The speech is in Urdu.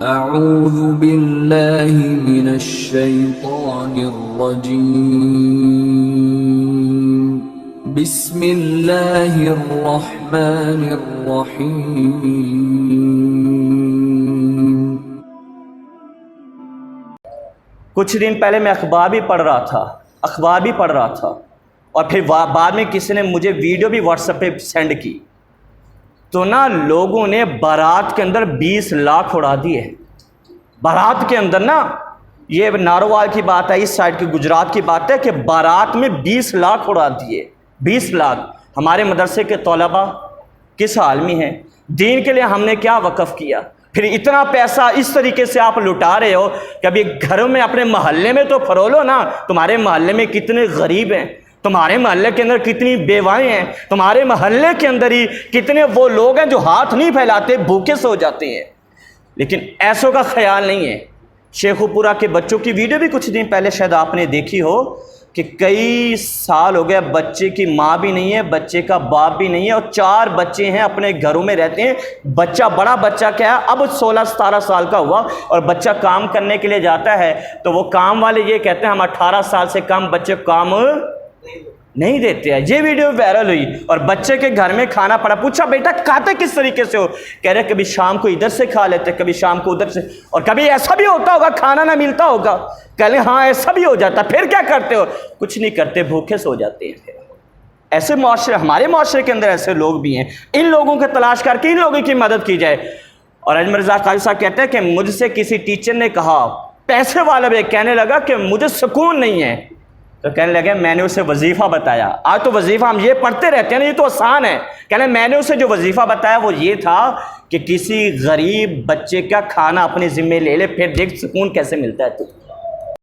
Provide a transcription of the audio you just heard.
اعوذ باللہ من الشیطان الرجیم بسم اللہ الرحمن الرحیم۔ کچھ دن پہلے میں اخبار بھی پڑھ رہا تھا اور پھر بعد میں کسی نے مجھے ویڈیو بھی واٹس ایپ پہ سینڈ کی، تو نا لوگوں نے بارات کے اندر 20 لاکھ اڑا دیے۔ بارات کے اندر نا، یہ ناروال کی بات ہے، اس سائڈ کی گجرات کی بات ہے کہ بارات میں 20 لاکھ اڑا دیے۔ 20 لاکھ ہمارے مدرسے کے طلباء کس حال میں ہیں؟ دین کے لیے ہم نے کیا وقف کیا؟ پھر اتنا پیسہ اس طریقے سے آپ لٹا رہے ہو، کبھی گھروں میں اپنے محلے میں تو پھرولو نا۔ تمہارے محلے میں کتنے غریب ہیں، تمہارے محلے کے اندر کتنی بیوائیں ہیں، تمہارے محلے کے اندر ہی کتنے وہ لوگ ہیں جو ہاتھ نہیں پھیلاتے، بھوکے سو جاتے ہیں، لیکن ایسوں کا خیال نہیں ہے۔ شیخو پورہ کے بچوں کی ویڈیو بھی کچھ دن پہلے شاید آپ نے دیکھی ہو کہ کئی سال ہو گئے بچے کی ماں بھی نہیں ہے، بچے کا باپ بھی نہیں ہے، اور 4 بچے ہیں، اپنے گھروں میں رہتے ہیں۔ بچہ بڑا بچہ کیا ہے، اب 16-17 سال کا ہوا، اور بچہ کام کرنے کے لیے جاتا ہے تو وہ کام والے یہ کہتے ہیں ہم 18 سال سے کم بچے کو کام نہیں دیتے ہیں۔ یہ ویڈیو وائرل ہوئی اور بچے کے گھر میں کھانا پڑا، پوچھا بیٹا کھاتے کس طریقے سے ہو؟ کہہ رہے کبھی شام کو ادھر سے کھا لیتے، کبھی شام کو ادھر سے، اور کبھی ایسا بھی ہوتا ہوگا کھانا نہ ملتا ہوگا۔ کہہ لیں ہاں ایسا بھی ہو جاتا، پھر کیا کرتے ہو؟ کچھ نہیں کرتے، بھوکے سو جاتے ہیں۔ پھر ایسے معاشرے، ہمارے معاشرے کے اندر ایسے لوگ بھی ہیں، ان لوگوں کو تلاش کر کے ان لوگوں کی مدد کی جائے۔ اور اجمل رضا قاری صاحب کہتے ہیں کہ مجھ سے کسی ٹیچر نے کہا، پیسے والا بھی کہنے لگا کہ مجھے سکون نہیں ہے، تو کہنے لگے میں نے اسے وظیفہ بتایا۔ آج تو وظیفہ ہم یہ پڑھتے رہتے ہیں نا، یہ تو آسان ہے۔ کہنے میں نے اسے جو وظیفہ بتایا وہ یہ تھا کہ کسی غریب بچے کا کھانا اپنے ذمہ لے لے، پھر دیکھ سکون کیسے ملتا ہے تو۔